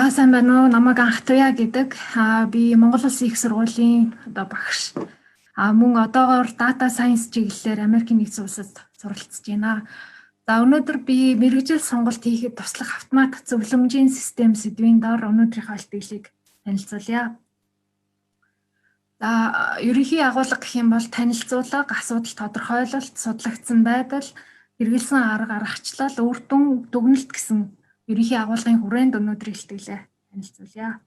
Сайн байна уу? Намайг Анх Туяа гэдэг. Би Монгол Улсын их сургуулийн багш. Мөн одоогоор Data Science чиглэлээр Америкийн нэгдсэн улсад суралцж байна. Өнөөдөр би мэргэжил сонголт хийхэд туслах автомат зөвлөмжийн систем сэдвийн дор өнөөдрийнхөө илтгэлийг танилцуулъя. Ерөнхий агуулга гэх юм бол танилцуулга, асуудал тодорхойлолт, судлагдсан байдал, хэрэгэлсэн арга аргачлал, үр дүн, дүгнэлт гэсэн ерөнхий агуулгын хүрээнд өнөөдрийн илтгэлээ танилцуулъя.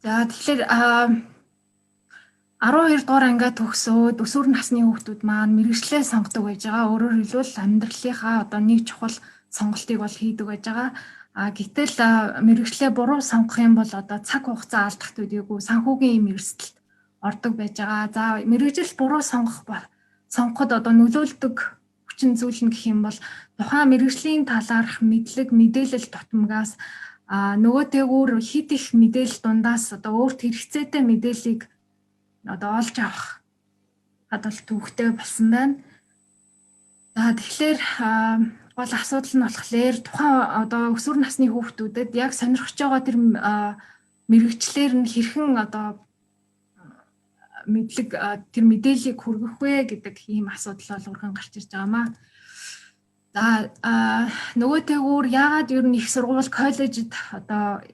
Тэгэхээр 12 дугаар ангиа төгсөөд өсвөр насны хүүхдүүд маань мэргэжлээ сонгодог байж байгаа. Өөрөөр хэлбэл амьдралынхаа нэг чухал сонголтыг бол хийдэг байж байгаа. Гэтэл мэргэжлээ буруу сонгох юм бол цаг хугацаа алдах төдийгүй санхүүгийн ийм эрсдэлд ордог байж байгаа. Мэргэжил буруу сонгоход нөлөөлдөг хүчин зүйл нь гэх юм бол тухайн мэргэжлийн талаарх мэдлэг, мэдээлэл тутамгаас нөгөөтэйгүүр хит их мэдээлэл дундаас өөрт хэрэгцээтэй мэдээллийг олж авах бол төвөгтэй болсон байна. Тэгэхээр гол асуудал нь болохоор тухайн өсвөр насны хүүхдүүдэд яг сонирхож байгаа тэр мэргэжлэр нь хэрхэн тэр мэдээллийг хүргэх вэ гэдэг ийм асуудал бол урган гарч ирж байгаамаа. Нөгөөтэйгүүр яагаад ер нь их сургууль, коллежид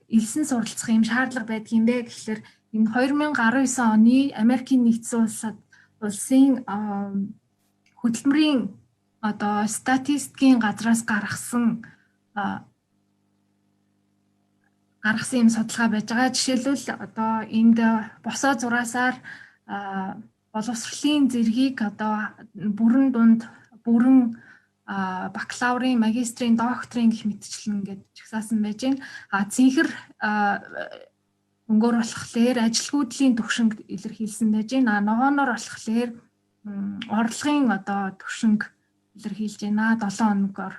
элсэн суралцах юм шаардлага байдг юм бэ гэхээр энэ 2019 оны Америкийн нэгдсэн улсын хөтөлмөрийн статистикийн газраас гаргасан юм судалгаа байж байгаа. Жишээлбэл энд босоо зураасаар боловсролын зэргийг бүрэн дунд бүрэн бакалаврын, магистрийн, докторийн гэх мэтчлэн ингээд жагсаасан байж байна. Цэнхэр өнгөөр болохоор ажилгүйдлийн төвшинг илэрхийлсэн байж байна. Ногооноор болохоор орлогын төвшинг илэрхийлж байна 7 хоногоор.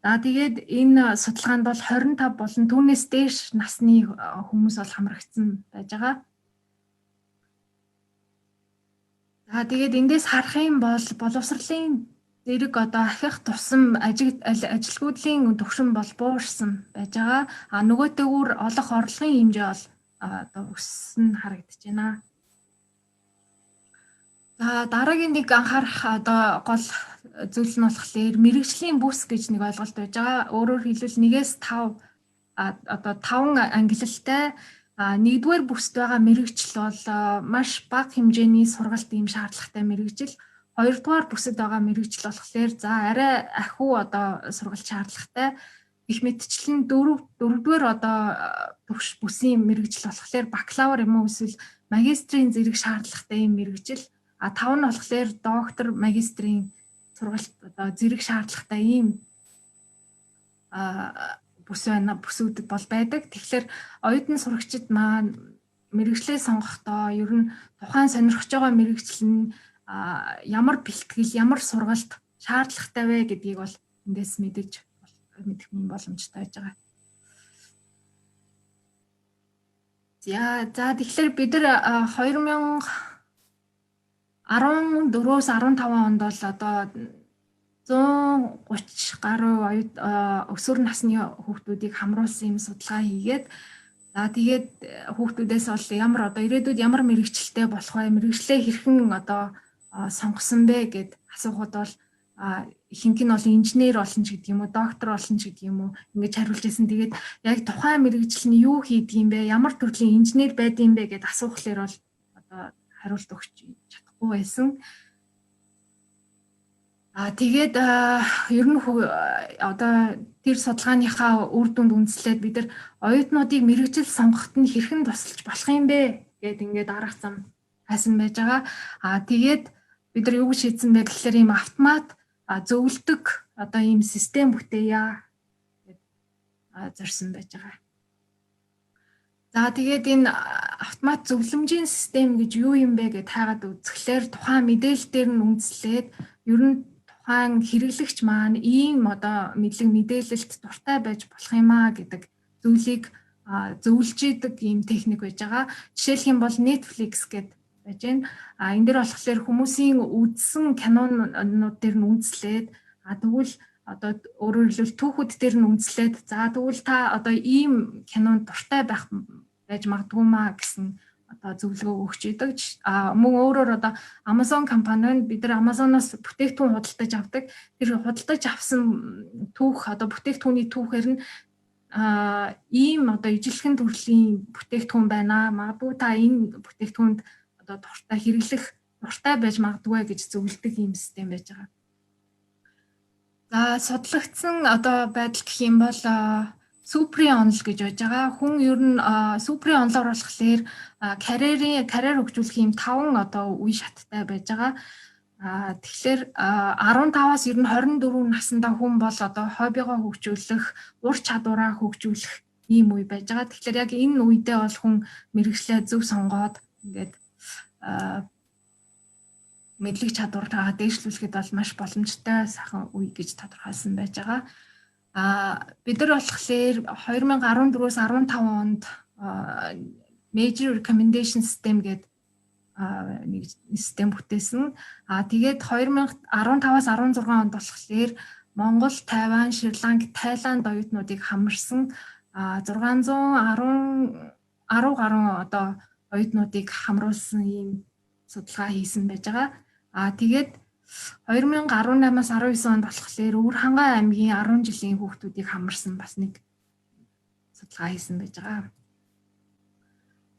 Тэгээд энэ судалгаанд бол 25 болон түүнээс дээш насны хүмүүс бол хамрагдсан байж байгаа. Тэгээд эндээс харах юм бол боловсролын зэрэг ахих тусам ажилгүйдлийн төвшин бол буурсан байж байгаа. Нөгөөтэйгүүр олох орлогын хэмжээ бол өссөн харагдаж байна. Дараагийн нэг анхаарах гол зүйл нь болохоор мэргэжлийн бүс гэж нэг ойлголт байж байгаа. Өөрөөр хэлбэл 1-5 5 ангиллалтай нэгдүгээр бүст байгаа мэргэжил бол маш бага хэмжээний сургалт ийм шаардлагатай мэргэжил. Хоёрдугаар бүсэд байгаа мэргэжил болохоор арай ахиу сургалт шаардлагатай. Их мэтчлэн дөрөвдүгээр бүсийн мэргэжил болохоор бакалавр юм уу эсвэл магистрийн зэрэг шаардлагатай ийм мэргэжил. 5 нь болохоор доктор, магистрийн сургалт зэрэг шаардлагатай ийм бүсүүдэд бол байдаг. Тэгэхээр оюутан сурагчид маань мэргэжлээ сонгохдоо ер нь тухайн сонирхож байгаа мэргэжил нь ямар бэлтгэл, ямар сургалт шаардлагатай вэ гэдгийг бол эндээс мэдэх боломжтой байж байгаа. Тэгэхээр бид нар 2014-өөс 15 онд бол 130 гаруй өсвөр насны хүүхдүүдийг хамруулсан юм судалгаа хийгээд тэгээд хүүхдүүдээс бол ирээдүйд ямар мэргэжилтэй болох вэ? Мэргэжлээ хэрхэн сонгосон бэ гэд асуухад бол ихэнх нь бол инженер болно ч гэдэг юм уу, доктор болно ч гэдэг юм уу ингэж хариулж ирсэн. Тэгээд яг тухайн мэргэжил нь юу хийдэг юм бэ? Ямар төрлийн инженер байдаг юм бэ гэд асуухлаар бол хариулт өгч чадахгүй байсан. Тэгээд ер нь тэр судалгааныхаа үр дүнд үндэслээд бид нар оюутнуудыг мэргэжил сонгоход нь хэрхэн тусалж болох юм бэ гэд ингээд арга зам хайсан байж байгаа. Тэгээд бид нар юу гэж шийдсэн бэ гэхээр ийм автомат зөвлөдөг ийм систем бүтээе гэд зорьсон байж байгаа. Тэгээд энэ автомат зөвлөмжийн систем гэж юу юм бэ гэд хайгаад үзэхлээр тухайн мэдээлэл дээр нь үндэслээд ер нь тухайн хэрэглэгч маань ийм мэдлэг мэдээлэлт дуртай байж болох юм аа гэдэг зүйлийг зөвлөж идэг ийм техник байж байгаа. Жишээлх юм бол Netflix гэдэг байж байна. Энэ дээр болохоор хүмүүсийн үзсэн кинонууд дээр нь үндэслээд тэгвэл одоо өөрөөр хэлбэл түүхүүд дээр нь үндэслээд за тэгвэл та одоо ийм кинонд дуртай байж магадгүй маа гэсэн одоо зөвлөгөө өгч идэг. Мөн өөрөөр одоо Amazon компани нь бид нар Amazon-оос бүтээгдэхүүн худалдаж авдаг. Тэр худалдаж авсан түүх одоо бүтээгдэхүүний түүхээр нь ийм одоо ижилхэн төрлийн бүтээгдэхүүн байна. Магадгүй та энэ бүтээгдэхүүнд одоо хэрэглэх дуртай байж магадгүй гэж зөвлөдөг ийм систем байж байгаа. За судлагдсан одоо байдал гэх юм бол супри онол гэж байж байгаа. Хүн ер нь супри онолоор болохоор карьер хөгжүүлэх юм 5 одоо үе шаттай байж байгаа. Тэгэхээр 15-аас ер нь 24 наснда хүн бол одоо хоббигоо хөгжүүлэх, ур чадвараа хөгжүүлэх ийм үе байж байгаа. Тэгэхээр яг энэ үедээ бол хүн мэргэжлээ зөв сонгоод ингээд мэдлэг чадвараа дээшлүүлэхэд бол маш боломжтой сайхан үе гэж тодорхойлсон байж байгаа. Бид нар болохоор 2014-өөс 15 онд Major Recommendation System гэдэг нэг систем бүтээсэн. Тэгээд 2015-аас 16 онд болохоор Монгол, Тайван, Шри-Ланк, Тайланд оюутнуудыг хамарсан 610 гаруй одоо оюутнуудыг хамруулсан ийм судалгаа хийсэн байж байгаа. Тэгээд 2018-аас 19 онд болохоор Өвөрхангай аймгийн 10 жилийн хүүхдүүдийг хамарсан бас нэг судалгаа хийсэн байж байгаа.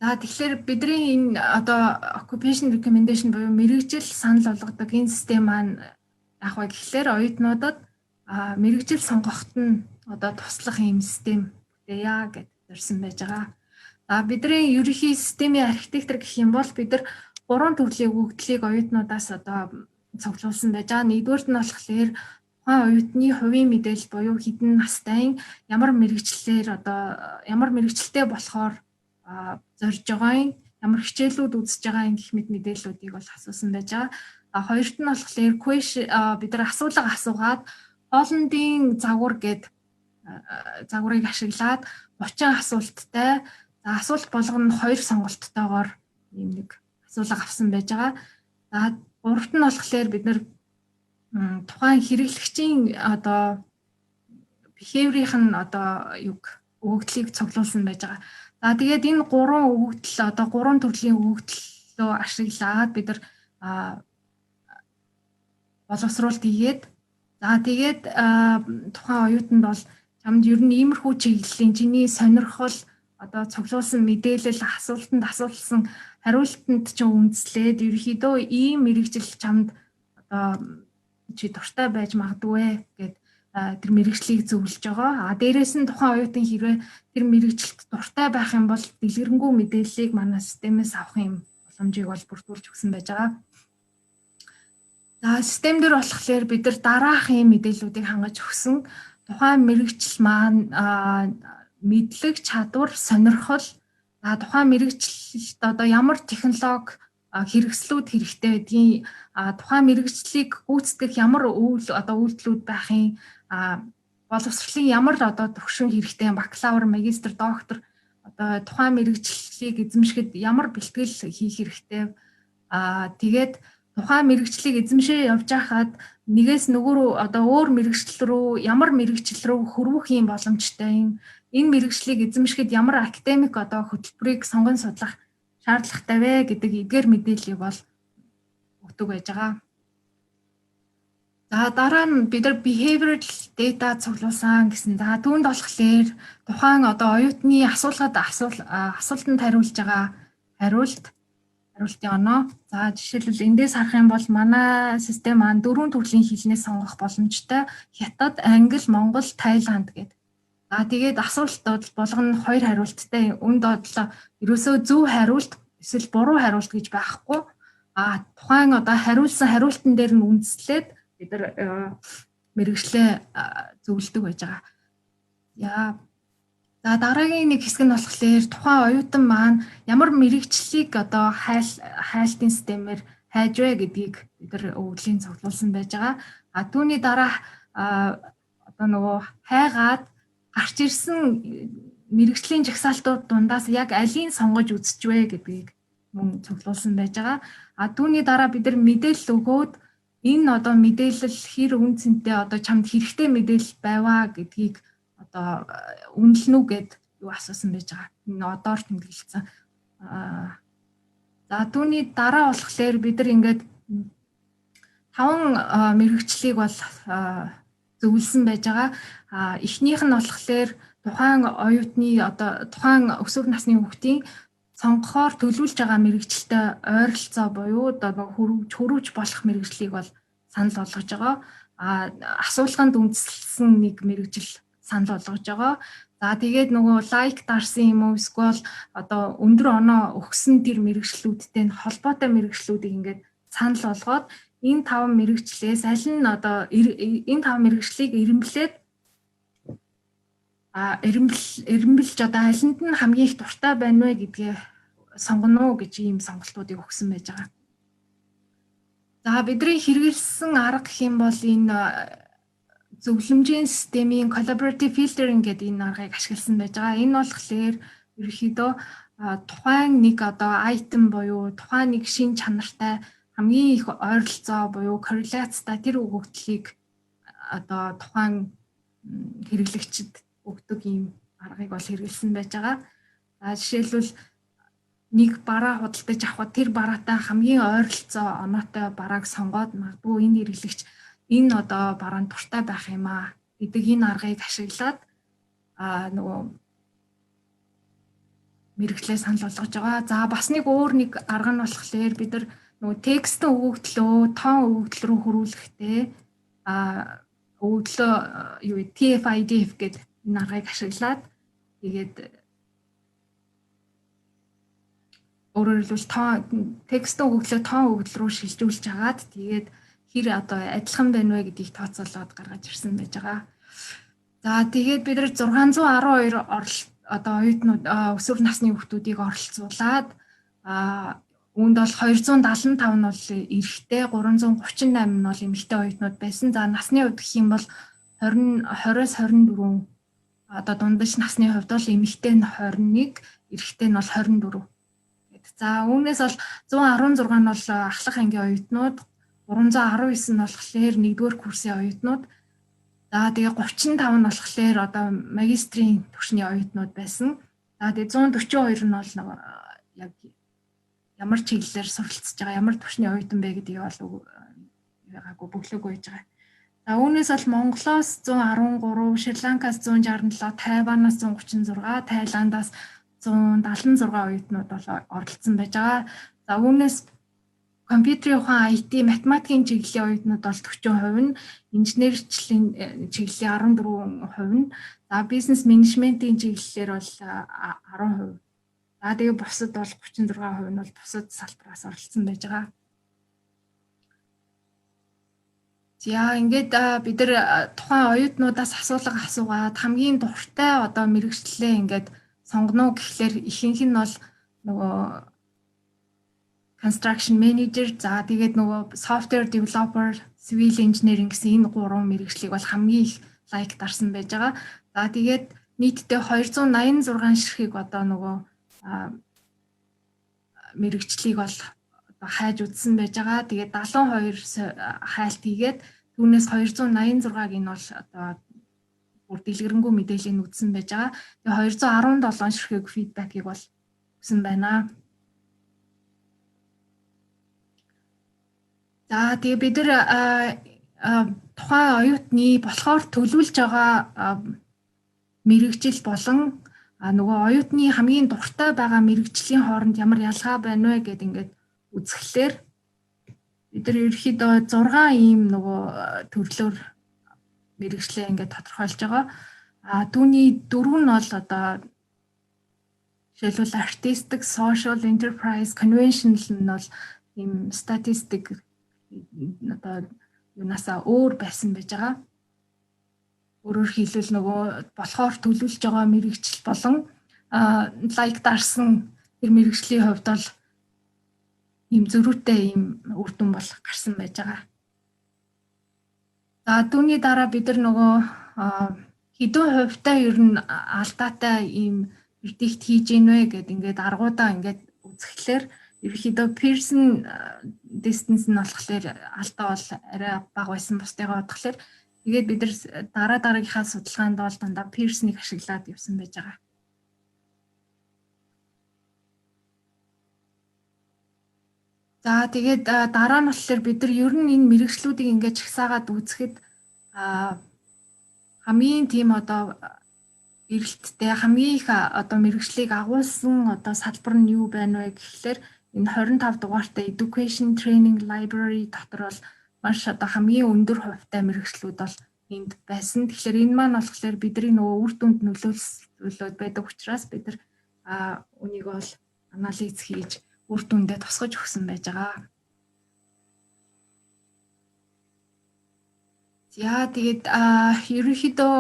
За тэгэхээр бидний энэ одоо occupation recommendation буюу мэргэжил санал болгодог энэ систем маань яг ба гэхлээр оюутнуудад мэргэжил сонгоход нь одоо туслах ийм систем бүтээе гэж зорьсон байж байгаа. Бидний ерөнхий системийн архитектор гэх юм бол бид нар 3 төрлийн өгөгдлийг оюутнуудаас одоо цуглуулсан байж байгаа. Нэгдүгээрт нь болохоор тухайн оюутны хувийн мэдээлэл буюу хэдэн настай, ямар мэргэжилтэй болохоор зорж байгаа, ямар хичээлүүд үзэж байгаа гэх мэт мэдээллүүдийг бол асуусан байж байгаа. Хоёрт нь болохоор бид нар асуулга асуугаад хоолндын загварыг ашиглаад 30 асуулттай асуулт болгоно 2 сонголттойгоор ийм нэг асуулга авсан байж байгаа. Гуравт нь болохоор бид нар тухайн хэрэглэгчийн одоо behavior-ийн одоо өгөгдлийг цуглуулсан байж байгаа. Тэгээд энэ 3 өгөгдөл одоо 3 төрлийн өгөгдлөө ашиглаад бид нар боловсруулалт хийгээд тэгээд тухайн оюутанд бол чамд ер нь иймэрхүү чиглэлийн чиний сонирхол одоо цуглуулсан мэдээлэл асуултанд асуулсан хариултанд ч үндэслээд ерөөхдөө ийм мэргэжил чамд одоо чи дуртай байж магадгүй гэд тэр мэргэжлийг зөвлөж байгаа. Дээрээс нь тухайн оюутан хэрвээ тэр мэргэжилд дуртай байх юм бол дэлгэрэнгүй мэдээллийг манай системээс авах юм боломжийг бол бүрдүүлж өгсөн байж байгаа. Систем дээр болохоор бид нар дараах ийм мэдээллүүдийг хангаж өгсөн. Тухайн мэргэжил маань мэдлэг, чадвар, сонирхол тухайн мэргэжилд одоо ямар технологи хэрэгслүүд хэрэгтэй байдгийг тухайн мэргэжлийг гүйцэтгэх ямар үйлдэлүүд байхын боловсролын ямар одоо төвшин хэрэгтэй бакалавр, магистр, доктор одоо тухайн мэргэжлийг эзэмшихэд ямар бэлтгэл хийх хэрэгтэй. Тэгээд тухайн мэргэжлийг эзэмшээ явж байхад нэгээс нөгөө рүү одоо өөр мэргэжил рүү ямар мэргэжил рүү хөрвөх юм боломжтой энэ мэргэжлийг эзэмшихэд ямар академик одоо хөтөлбөрийг сонгон судлах шаардлагатай вэ гэдэг эдгээр мэдээллийг бол өгдөг байж байгаа. Дараа нь бид нар behavioral data цуглуулсан гэсэн. Түүнд болохоор тухайн одоо оюутны асуултанд хариулж байгаа хариултын оноо. Жишээлбэл эндээс харах юм бол манай систем маань 4 төрлийн хэлнээс сонгох боломжтой. Хятад, Англи, Монгол, Тайланд гэдэг. Тэгээд асуултууд болгоно 2 хариулттай. Үнд бодлоо ерөөсөө зөв хариулт эсвэл буруу хариулт гэж байхгүй. Тухайн одоо хариулсан хариултан дээр нь үндэслээд бид нар мэргэжлээ зөвлөдөг байж байгаа. Дараагийн нэг хэсэг нь болохоор тухайн оюутан маань ямар мэргэжлийг одоо хайлтын системээр хайж вэ гэдгийг бид нар өгөгдлийн цуглуулсан байж байгаа. Түүний дараа одоо нөгөө хайгаад гарч ирсэн мэргэжлийн жагсаалтууд дундаас яг алийг сонгож үзэж вэ гэдгийг мөн цуглуулсан байж байгаа. Түүний дараа бид нар мэдээлэл өгөөд энэ одоо мэдээлэл хэр үн цэнтэй одоо чамд хэрэгтэй мэдээлэл байваа гэдгийг одоо үнэлнэ үү гэд юу асуусан байж байгаа. Энэ одоор тэмдэглэсэн. За түүний дараа болохоор бид нар ингээд 5 мэрэгчлийг бол зөвлөсөн байж байгаа. Эхнийх нь болохоор тухайн оюутны одоо тухайн өсвөр насны хүүхдийн сонгохоор төлөвлөж байгаа мэрэгчлэлтэй ойролцоо буюу одоо хөрвж болох мэрэгжлийг бол санал болгож байгаа. Асуулганд үндэслэсэн нэг мэрэгжил санал болгож байгаа. За тэгээд нөгөө лайк дарсан юм уу эсвэл одоо өндөр оноо өгсөн тэр мэрэгчлүүдтэй холбоотой мэрэгчлүүдийг ингээд санал болгоод энэ 5 мэрэгчлээс аль нь одоо энэ 5 мэрэгчлийг эренбэлж одоо алинд нь хамгийн их дуртай байна вэ гэдгээ сонгоно гэж ийм сонголтуудыг өгсөн байж байгаа. За бидний хэрэгэлсэн арга гэх юм бол энэ зөвлөмжийн системийн collaborative filtering гэдэг энэ аргыг ашигласан байж байгаа. Энэ болохоор ерөнхийдөө тухайн нэг одоо item буюу тухайн нэг шин чанартай хамгийн их ойролцоо буюу корреляцтай тэр өгөгдлийг одоо тухайн хэрэглэгчид өгдөг ийм аргыг бол хэрэгэлсэн байж байгаа. За жишээлбэл нэг бараа худалдаж авахад тэр бараатай хамгийн ойролцоо оноотой барааг сонгоод магадгүй энэ хэрэглэгч энэ одоо бараанд дуртай байх юм аа гэдэг энэ аргыг ашиглаад нөгөө мэрэгчлээ санал болгож байгаа. За бас нэг өөр нэг арга нь болохоор бид нар нөгөө текстэн өгөгдлөө тоон өгөгдөл рүү хөрвүүлэхдээ өгөгдлөө юу TF-IDF гэдэг энэ аргыг ашиглаад тэгээд өөрөөр хэлбэл текстэн өгөгдлөө тоон өгөгдөл рүү шилжүүлж хагаад тэгээд хэр одоо адилхан байна вэ гэдгийг тооцоолоод гаргаж ирсэн байж байгаа. За тэгээд бид нар 612 одоо оюутнууд өсвөр насны хүүхдүүдийг оролцуулаад үүнд бол 275 нь бол эрэгтэй, 338 нь бол эмэгтэй оюутнууд байсан. За насны хувьд гэх юм бол 20-оос 24 одоо дундаж насны хувьд бол эмэгтэй нь 21, эрэгтэй нь бол 24. За үүнээс бол 116 нь бол ахлах ангийн оюутнууд, 319 нь болохоор 1-р курсын оюутнууд. За тэгээ 35 нь болохоор одоо магистрийн түвшний оюутнууд байсан. За тэгээ 142 нь бол яг ямар чиглэлээр суралцж байгаа, ямар түвшний оюутан бэ гэдгийг бол яагаагүй бөглөөгүй байж байгаа. За үүнээс бол Монголоос 113, Шри-Ланкаас 167, Тайванаас 136, Тайландаас 176 оюутнууд бол оролцсон байж байгаа. За үүнээс компьютерийн ухаан, IT, математикийн чиглэлийн оюутнууд бол 40%, нь инженерчлэлийн чиглэлийн 14%, нь за бизнес менежментийн чиглэлээр бол 10%. За тэгээ бусад бол 36% нь бол бусад салбараас оролцсон байж байгаа. За ингээд бид нар тухайн оюутнуудаас асуулга асуугаад хамгийн дуртай одоо мэрэгчлээ ингээд сонгоно гэхлээр ихэнх нь бол нөгөө construction manager, за тэгээд нөгөө software developer, civil engineering гэсэн энэ 3 мэрэгчлийг бол хамгийн их лайк дарсан байж байгаа. За тэгээд нийтдээ 286 ширхэг одоо нөгөө мэрэгчлийг бол одоо хайж үзсэн байж байгаа. Тэгээд 72 хайлт хийгээд түүнээс 286-ыг нь бол одоо бүр дэлгэрэнгүй мэдээллийг үзсэн байж байгаа. Тэгээд 217 ширхэг фидбэкийг бол өгсөн байна. За тэгээ бид нар тухайн оюутны болохоор төлөвлөж байгаа мэрэгжил болон нөгөө оюутны хамгийн дуртай байгаа мэрэгжлийн хооронд ямар ялгаа байна вэ гэдээ ингээд үзэхлээр бид нар ерөөхдөө 6 ийм нөгөө төрлөөр мэрэгчлээ ингээд тодорхойлж байгаа. Түүний 4 нь бол одоо жишээлбэл artistic, social, enterprise, conventional нь бол ийм statistic одоо юунасаа өөр байсан байж байгаа. Өөрөөр хэлбэл нөгөө болохоор төлөвлөж байгаа мэрэгжил болон лайк дарсан тэр мэрэгжлийн хувьд бол ийм зөрүүтэй ийм үр дүн бол гарсан байж байгаа. За түүний дараа бид нар нөгөө хэдэн хувьтай ер нь алдаатай ийм предикт хийж гинвэ гэд ингээд аргуудаа ингээд үзэхлээр ерөнхийдөө Pearson distance нь болохоор алдаа бол арай бага байсан бусдыгаа бодглохлоор тэгээд бид нар дараагийнхаа судалгаанд бол дандаа Pearson-ыг ашиглаад явсан байж байгаа. За тэгээд дараа нь болохоор бид нар ер нь энэ мэрэгчлүүдийг ингээд чагсаагаад үзэхэд хамгийн тийм одоо эрэлттэй хамгийн их одоо мэрэгчлийг агуулсан одоо салбар нь юу байна вэ гэхлээр энэ 25 дугаартай Education Training Library дотор бол маш одоо хамгийн өндөр хувьтай мэрэгчлүүд бол энд байсан. Тэгэхээр энэ маань болохоор бидний нөгөө үр дүнд нөлөөлөлт байдаг учраас бид нар үнийг бол анализ хийж үр дүндээ тусгаж өгсөн байж байгаа. За тэгээд ерөнхийдөө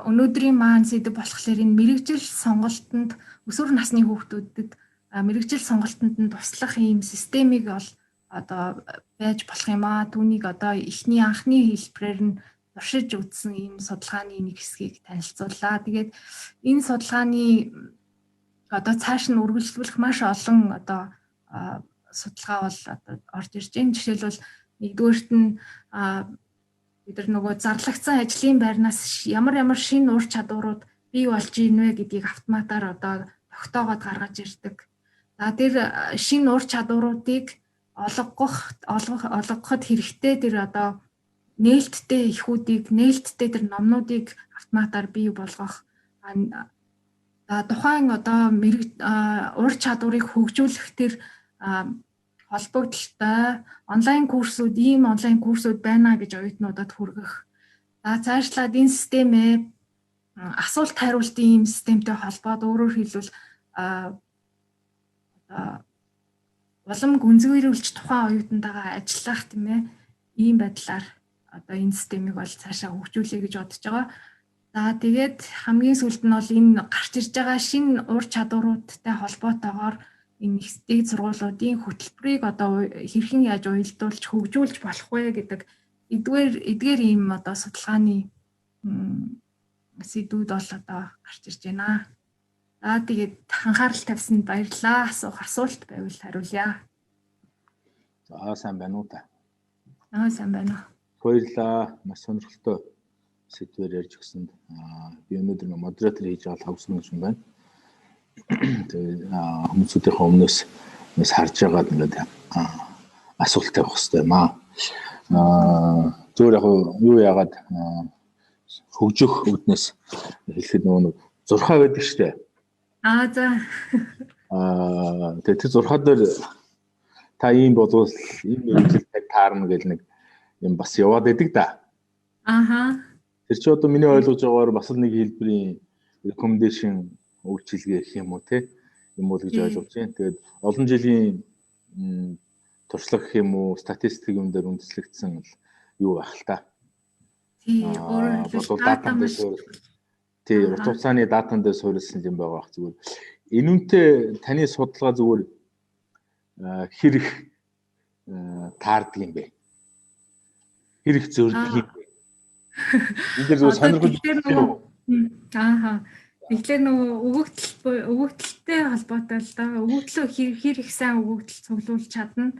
өнөөдрийн маань сэдв болохоор энэ мэрэгжил сонголтод өсвөр насны хүүхдүүдэд мэрэгжил сонголтод нь туслах ийм системийг бол одоо байж болох юм аа. Түүнийг одоо эхний анхны хэлбэрээр нь туршиж үзсэн ийм судалгааны нэг хэсгийг танилцууллаа. Тэгээд энэ судалгааны одоо цааш нь үргэлжлүүлэх маш олон одоо судалгаа бол одоо орж ирж байна. Жишээлбэл нэгдүгээрт нь бид нар нөгөө зарлагдсан ажлын байрнаас ямар шинэ ур чадварууд бий болж ийн вэ гэдгийг автоматар одоо тогтоогоод гаргаж ирдэг. За тэр шинэ ур чадваруудыг олгоход хэрэгтэй тэр одоо нээлттэй эхүүдийг, нээлттэй тэр номнуудыг автоматар бий болгох. Тухайн одоо ур чадварыг хөгжүүлэх тэр холбогдлолтой онлайн курсууд байна гэж оюутнуудад хүргэх. За цаашлаад энэ системээ асуулт хариултын ийм системтэй холбоод өөрөөр хэлбэл улам гүнзгийрүүлж тухайн оюутнуудаа ажиллах тийм ээ ийм байдлаар одоо энэ системийг бол цаашаа хөгжүүлэе гэж бодож байгаа. За тэгээд хамгийн сүүлд нь бол энэ гарч ирж байгаа шинэ ур чадваруудтай холбоотойгоор энэ их сургуулиудын хөтөлбөрийг одоо хэрхэн яаж уялдуулж хөгжүүлж болох вэ гэдэг эдгээр ийм одоо судалгааны сэдвүүд бол одоо гарч ирж байна. За тэгээд анхаарал тавьсанд баярлалаа. Асуулт байвал хариулъя. За сайн байна уу та? Сайн байна. Баярлалаа. Маш сонирхолтой сэдвээр ярьж өгсөнд би өнөөдөр модератор хийж байгаа хавсан юм байна. Тэгээд хүмүүсийнхээ өмнөөс харж байгаад ингээд асуулт тавих хэрэгтэй юм аа. Зөвөр яг юу яагаад хөгжих үднэс хэлэхэд нөгөө зурхаа байдаг штэ. За. Тэгээд тэр зурхаа дээр та ийм болвол ийм мэрэгжилтэй таарна гэл нэг юм бас яваад байдаг да. Тэр чи одоо миний ойлгож байгаагаар бас нэг хэлбэрийн recommendation үйлчилгээ гэх юм уу те юм уу гэж ойлгож байна. Тэгээд олон жилийн туршлага гэх юм уу статистик юм дээр үндэслэгдсэн юу байх л та. Өөрөөр хэлбэл урт хугацааны датан дээр суурилсан юм байгаа бах зүгээр. Энэ үнтэй таны судалгаа зүгээр хэрэг таардаг юм бэ? Хэрэг зөрдөг юм бэ? Энд дээр зүгээр сонирхол тэгэхээр нөгөө өгөгдөлтэй холбоотой л да. Өгөгдлөө хэр их сайн өгөгдөл цуглуулж чадна.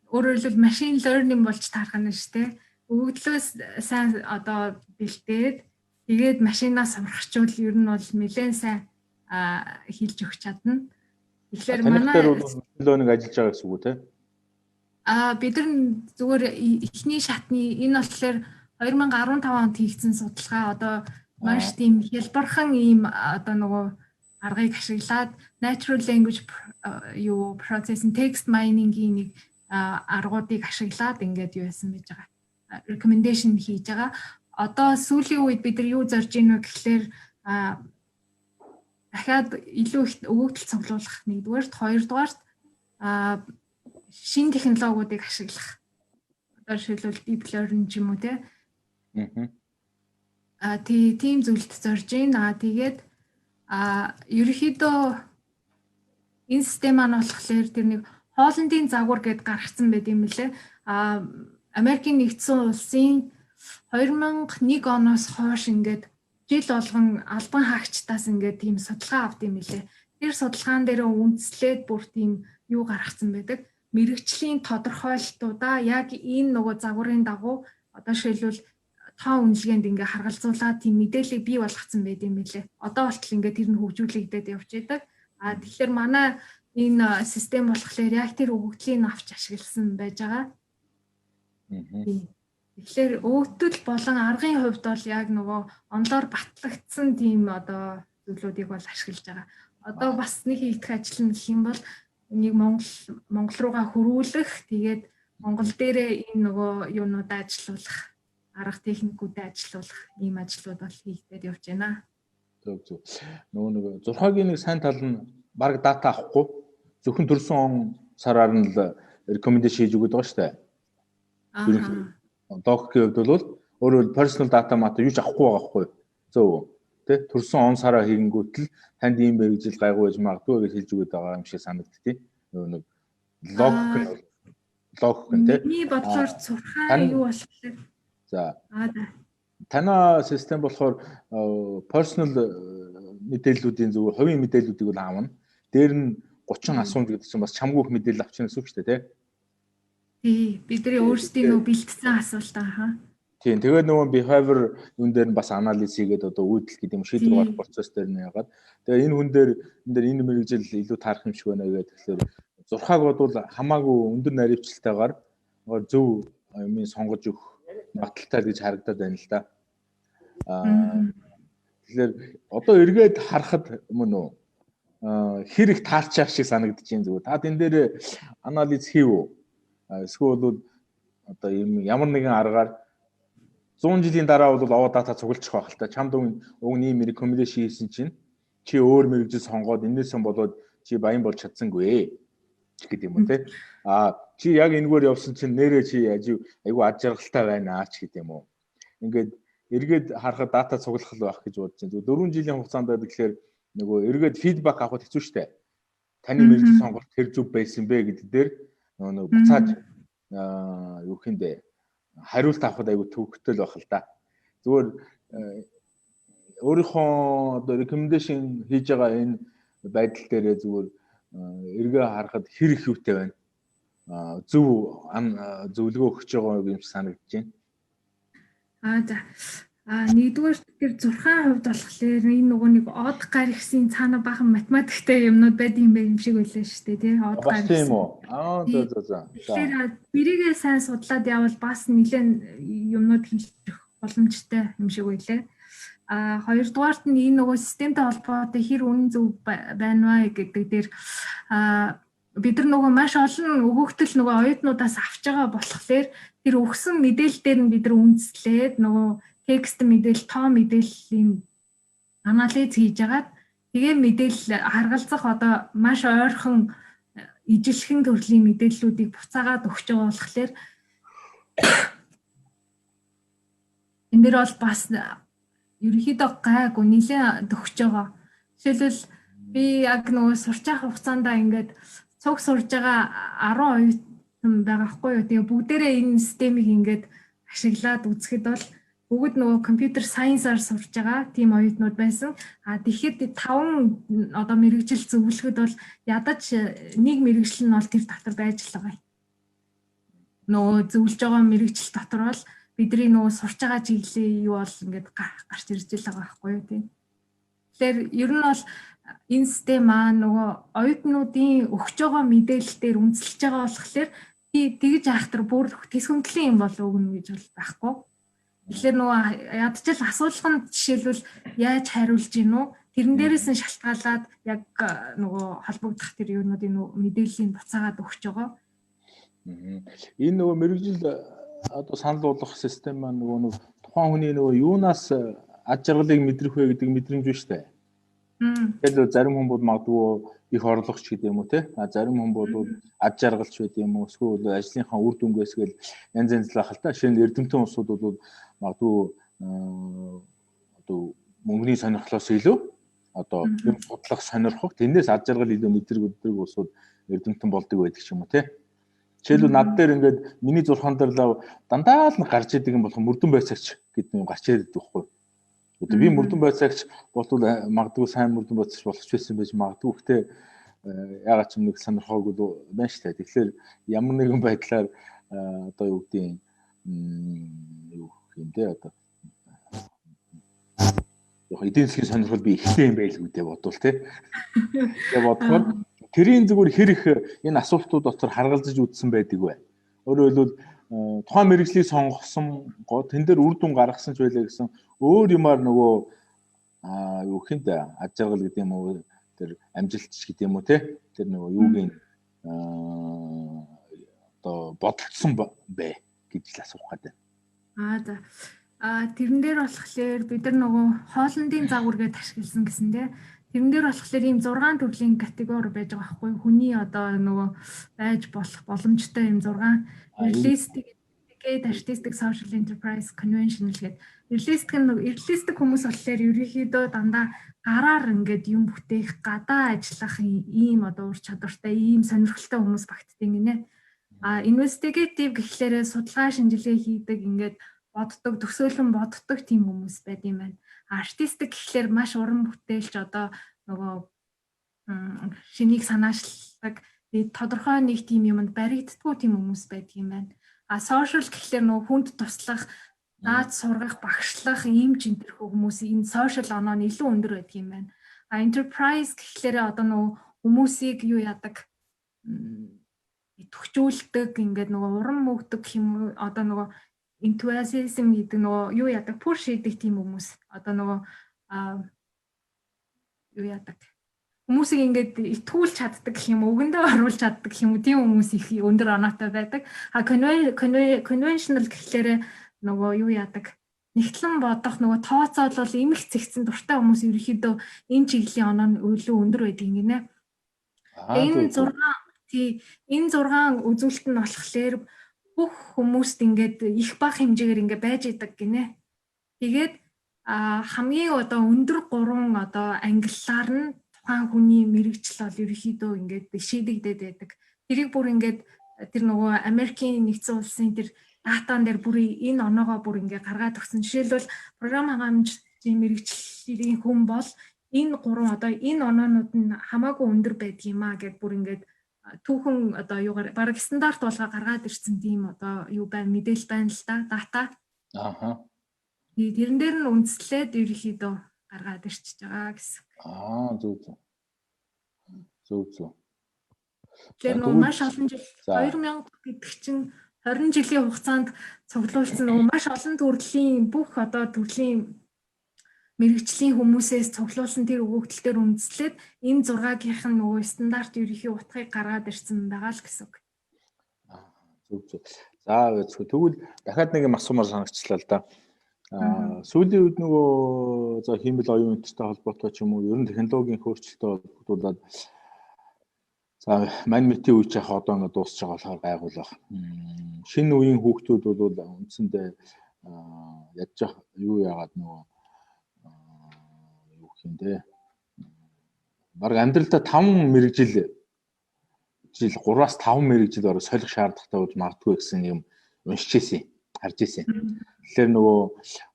Өөрөөр хэлбэл машин learning болж таарах нь шүү дээ. Өгөгдлөөс сайн одоо бэлдээд тэгээд машинаас сурахчвал ер нь бол нэлээд сайн хийлж өгч чадна. Тэгэхээр манай learning ажиллаж байгаа гэсэн үг үү те? Бид нар зүгээр эхний шатны энэ болохоор 2015 онд хийгдсэн судалгаа одоо маш тийм хялбархан ийм одоо нөгөө аргыг ашиглаад natural language processing text mining-ийн нэг аргуудыг ашиглаад ингээд юу яасан байж байгаа. Recommendation хийж байгаа. Одоо сүүлийн үед бид нар юу зорж ийнө гэхлээр дахиад илүү их өгөгдөл цуглуулах нэгдүгээрт, хоёрдугаарт шинэ технологиудыг ашиглах. Одоо жишээлбэл deep learning ч юм уу те. Тийм зүйлд зорж байна. Тэгээд ерөнхийдөө энэ систем маань болохоор тэр нэг хоолндын загвар гэд гаргацсан байт юм лээ. Америкийн нэгдсэн улсын 2001 оноос хойш ингээд жил болгон албан хаагчдаас ингээд тийм судалгаа авд юм лээ. Тэр судалгаан дээр үндэслээд бүр тийм юу гаргацсан байдаг. Мэргэжлийн тодорхойлолтуудаа яг энэ нөгөө загварын дагуу одоо жишээлбэл тоо үнэлгээнд ингээ харгалзуулаад тийм мэдээллийг бий болгоцсон байт юм билээ. Одоо болтол ингээ тэр нь хөгжүүлэгдээд явж байдаг. Тэгэхээр манай энэ систем болохоор яг тэр өгөгдлийн авч ашигласан байж байгаа. Тэгэхээр өгөгдөл болон аргын хувьд бол яг нөгөө онлоор батлагдсан тийм одоо зүйлүүдийг бол ашиглаж байгаа. Одоо бас нэг хийх ажил нь гэх юм бол нэг Монгол руугаа хөрвүүлэх, тэгээд Монгол дээрээ энэ нөгөө юунуудаа ажилуулах, арга техникүүдээ ажилуулах ийм ажлууд бол хийгдээд явж байна. Зөв. Нөгөө 6-гийн нэг сайн тал нь баг дата авахгүй зөвхөн төрсөн он сараар нь л recommendation хийж өгöd байгаа шүү дээ. Докгийн хувьд бол өөрөөр personal data мата юу ч авахгүй байгаа хгүй. Зөв. Тэ төрсөн он сараа хийгэнгүүт л танд ийм мэрэгжил гайгүй байж магадгүй гэж хэлж өгöd байгаа юм шиг санагдтыг. Нэг логик нь тэ. Миний бодлоор цурхаа юу болохоор. За. Танай систем болохоор personal мэдээллүүдийн зөв хувийн мэдээллүүдийг бол аавна. Дээр нь 30 асуулт гэдэг чинь бас чамгүй их мэдээлэл авчихна гэсэн үг шүү дээ, тэ? Тий, бидний өөрсдийн нөө бэлтгэсэн асуулт аа. Тийм, тэгээд нөгөө behavior юун дээр нь бас анализ хийгээд одоо үйлдэл гэдэг юм шийдвэр гаргах процесс дээр нь яагаад. Тэгээд энэ хүн дээр энэ мэрэгжил илүү таарах юм шиг байна гэдэг. Тэгэхээр 6-аг бодвол хамаагүй өндөр наривчлалтайгаар зөв юмыг сонгож өгөх магадaltaй гэж харагдаад байна л да. Тэгэхээр одоо эргээд харахад мөн үү хэр их таарчих шиг санагдаж байна зүгээр. Та энэ дээр анализ хийв үү? Эсвэл бол одоо ямар нэгэн аргаар 100 жилийн дараа бол овоо дата цуглчих байх л та. Чамд уг ийм recommendation хийсэн чинь чи өөр мэрэгжил сонгоод энээсэн болоод чи баян болж чадсангүй гэдэг юм уу те. Чи яг энэгээр явсан чинь нэрээ чи айгүй аж жаргалтай байна ч гэдэг юм уу. Ингээд эргээд харахад дата цуглах л байх гэж бодож байна. 4 жилийн хугацаанд тэгэхээр нөгөө эргээд фидбек авахд хэцүү шттэ. Таны мэрэгжил сонголт тэр зөв байсан бэ гэдэг дээр нөгөө буцааж юу хиндэ хариулт авахд айгүй төвөгтэй л байх л да. Зүгээр өөрийнхөө одоо recommendation хийж байгаа энэ байдал дээрээ зүгээр эргээ харахад хэр их юутай байна. Зөв зөвлөгөө өгч байгаа юм шиг санагдаж байна. За. Нэгдүгээр тэр 6-ын хувьд болохоор энэ нөгөө нэг од гар ихсийн цаана бахан математиктэй юмнууд байдсан юм шиг байлаа шүү дээ тий. Од гар. Тийм үү. За. Тэгэхээр бэрийгээ сайн судлаад явбал бас нэлээд юмнууд хийж боломжтой юм шиг байлаа. Хоёрдугаарт нь энэ нөгөө системтэй холбоотой хэр үнэн зөв байна вэ гэдэг дээр бид нар нөгөө маш олон өгөгдөл нөгөө оюутнуудаас авч байгаа болохоор тэр өгсөн мэдээлэл дээр нь бид нар үндэслээд нөгөө текст мэдээлэл, тоо мэдээллийн анализ хийж агаад тэгээ мэдээлэл харгалзах одоо маш ойрхон ижилхэн төрлийн мэдээллүүдийг буцаагаад өгч байгаа болохоор энэ дэр бол бас ерөнхийдөө гайгүй нэлээд төгсөж байгаа. Жишээлбэл би яг нөгөө сурч байгаа хугацаанд ингээд цуг сурж байгаа 10 оюутан байгаа хгүй юу. Тэгээ бүгдээрээ энэ системийг ингээд ашиглаад үзэхэд бол бүгд нөгөө компьютер сайенсаар сурж байгаа тийм оюутнууд байсан. Тэгэхэд 5 одоо мэрэгжил зөвлөхөд бол ядаж нэг мэрэгжил нь бол тэр дотор байж л байгаа. Нөгөө зөвлөж байгаа мэрэгжил дотор бол бидний нөгөө сурч байгаа чиглэлийн юу бол ингээд гарч ирж л байгаа байхгүй юу тийм. Тэгэхээр ер нь бол энэ систем нөгөө оюутнуудын өгч байгаа мэдээлэл дээр үндэслэж байгаа болохоор тэгж айхтар бүр тэсгэмтлийн юм болов уу гэж бол байхгүй. Тэгэхээр нөгөө ядчил асуулганд жишээлбэл яаж хариулж гин үү? Тэрэн дээрээс нь шалтгаалаад яг нөгөө холбогдох тэр юунуудын мэдээллийн буцаагаад өгч байгаа. Энэ нөгөө мэрэгжил одоо санал болгох систем маань нөгөө тухайн хүний нөгөө юунаас аж жаргалыг мэдрэх вэ гэдэг мэдрэмж биш үү? Тэгэхээр зарим хүн бол магадгүй их орлогч гэдэг юм уу те. Зарим хүн бол аж жаргалч байд юм уу? Эсвэл ажлынхаа үр дүнгээсгээл янз янз л ахал та. Жишээ нь эрдэмтэн улсууд бол магадгүй одоо мөнгөний сонирхлоос илүү одоо юм судлах сонирхох тэрнээс аж жаргал илүү мэдрэг улсууд эрдэмтэн болдог байдаг ч юм уу те. Жишээлбэл над дээр ингээд миний 6 дээр л дандаа л гарч идэг юм болох мөрдөн байцаагч гэдэг юм гарч ирээд байхгүй. Одоо би мөрдөн байцаагч болвол магадгүй сайн мөрдөн байцаагч болох ч байсан байж магадгүй. Гэхдээ ягаад ч юм нэг сонирхоогүй байна шүү дээ. Тэгэхээр ямар нэгэн байдлаар одоо юу гэдгийг юу юм бэ одоо яг эдийн засгийн сонирхол би ихтэй юм байлгүй дээ бодвол тий. Тэгээ бодохоор тэрийн зүгээр хэр их энэ асуултууд дотор харгалзаж үзсэн байдаг вэ? Өөрөөр хэлбэл тухайн мэргэжлийг сонгосон гоо тэн дээр үр дүн гаргасан ч байлаа гэсэн өөр юмар нөгөө юу хинт аж жаргал гэдэг юм уу тэр амжилтч гэдэг юм уу те тэр нөгөө юугийн одоо бодолцсон бэ гэж л асуух гэдэг. За. Тэрэн дээр болохоор бид нар нөгөө хоолндын загваргээд ашигласан гэсэн те. Тэрэн дээр болохоор ийм 6 төрлийн категори байж байгаа байхгүй. Хүний одоо нөгөө байж болох боломжтой ийм 6 realistic, artistic, social enterprise, conventional гэдэг. Realistic хүмүүс болохоор ерөнхийдөө дандаа гараар ингээд юм бүтээх, гадаа ажиллах ийм одоо ур чадвартай, ийм сонирхолтой хүмүүс багтдаг гинэ. Investigative гэхлээрээ судалгаа шинжилгээ хийдэг ингээд боддог, төсөөлөн боддог тийм хүмүүс байд юм байна. Artistic гэхлээр маш уран бүтээлч одоо нөгөө шинийг санаачлагдаг, тодорхой нэг тийм юмд баригддаггүй тийм хүмүүс байдаг юм байна. Social гэхлээр нөгөө хүнд туслах, наад сургах, багшлах, ийм жинтерхүү хүмүүс энэ social оноо нь илүү өндөр байдаг юм байна. Enterprise гэхлээр одоо нөгөө хүмүүсийг юу яадаг итгчүүлдэг ингээд нөгөө уран мөгдөг юм одоо нөгөө enthusiasm гэдэг нөгөө юу яадаг push хийдэг тийм хүмүүс одоо нөгөө юу яадаг хүмүүсийг ингээд итгүүлж чаддаг гэх юм өгөндөө оруулж чаддаг гэх юм тийм хүмүүс их өндөр оноотой байдаг. Conventional гэхлээр нөгөө юу яадаг нэгтлэн бодох нөгөө тооцоолол имэх цэгцэн дуртай хүмүүс ерөөхдөө энэ чиглэлийн оноо нь илүү өндөр байдаг юм гинэ. Энэ 6 үзүүлэлт нь болохоор бүх хүмүүст ингээд их бага хэмжээгээр ингээд байж идэг гинэ. Тэгээд хамгийн одоо өндөр 3 одоо ангиллаар нь тухайн хүний мэрэгжил бол ерөөхдөө ингээд шийдэгдээд байдаг. Тэрийг бүр ингээд тэр нөгөө Америкийн нэгдсэн улсын тэр датан дээр бүр энэ оноогоо бүр ингээд гаргаад өгсөн. Жишээлбэл програм хангамжийн мэрэгжлийн хүн бол энэ 3 одоо энэ оноонууд нь хамаагүй өндөр байдаг юм аа гэд бүр ингээд түүхэн одоо юугаар бараг стандарт болгоо гаргаад ирсэн тийм одоо юу байна мэдээлэл байна л да дата. Тэрэн дээр нь үндэслээд ерөөхдөө гаргаад ирчихэж байгаа гэсэн. Зөв. Тэр нөгөө маш олон жил 2000 гэдэг чинь 20 жилийн хугацаанд цуглуулсан нөгөө маш олон төрлийн бүх одоо төрлийн мэрэгжлийн хүмүүсээс цуглуулсан тэр өгөгдөлтөөр үндэслээд энэ 6-гийнх нь нөгөө стандарт ерөнхий утгыг гаргаад ирсэн байгаа л гэсэн үг. Зөв. За тэгвэл дахиад нэг юм асуумаар санагчлаа л да. Сүүлийн үед нөгөө за хиймэл оюун үндэстэй холбоотой ч юм уу ер нь технологийн хөгжилтэй холбогдуулаад за мань мэтийн үеч яг одоо ингээд дуусч байгаа болохоор гайгуулах. Шинэ үеийн хүүхдүүд бол үндсэндээ ядж юу яагаад нөгөө юу гэх юм бэ? Бараг амьдралдаа 5 мэрэгжил 3-5 мэрэгжил ороо солих шаардлагатай болж магадгүй гэсэн юм уншижсэн, харж ирсэн. Тэгэхээр нөгөө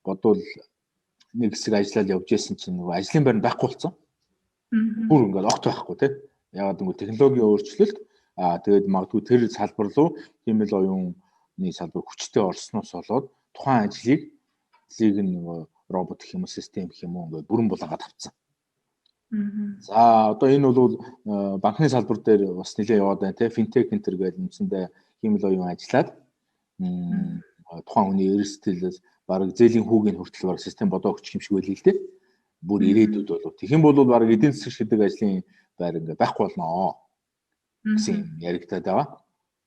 бодвол нэг хэсэг ажиллаад явж исэн чинь нөгөө ажлын байр нь байхгүй болсон. Бүр ингээд огт байхгүй тий. Ягаад гэвэл технологийн өөрчлөлт тэгээд магадгүй тэр салбар руу хиймэл оюуны салбар хүчтэй орсноос болоод тухайн ажлыг нөгөө робот гэх юм уу систем гэх юм уу ингээд бүрэн булаагаад авцсан. За одоо энэ бол банкны салбар дээр бас нэлээд яваад байна тий. Финтек энтер гэдэг үндсэндээ хиймэл оюун ажиллаад тухайн хүний эрсдэлээс бараг зээлийн хүүгийн хүртэл бараг систем бодоо өгчих юм шиг байл л дээ. Бүр ирээдүйд болов. Тэгэх юм бол бараг эдийн засаг шидэг ажлын байр ингээ байхгүй болноо гэсэн яригдаад байгаа.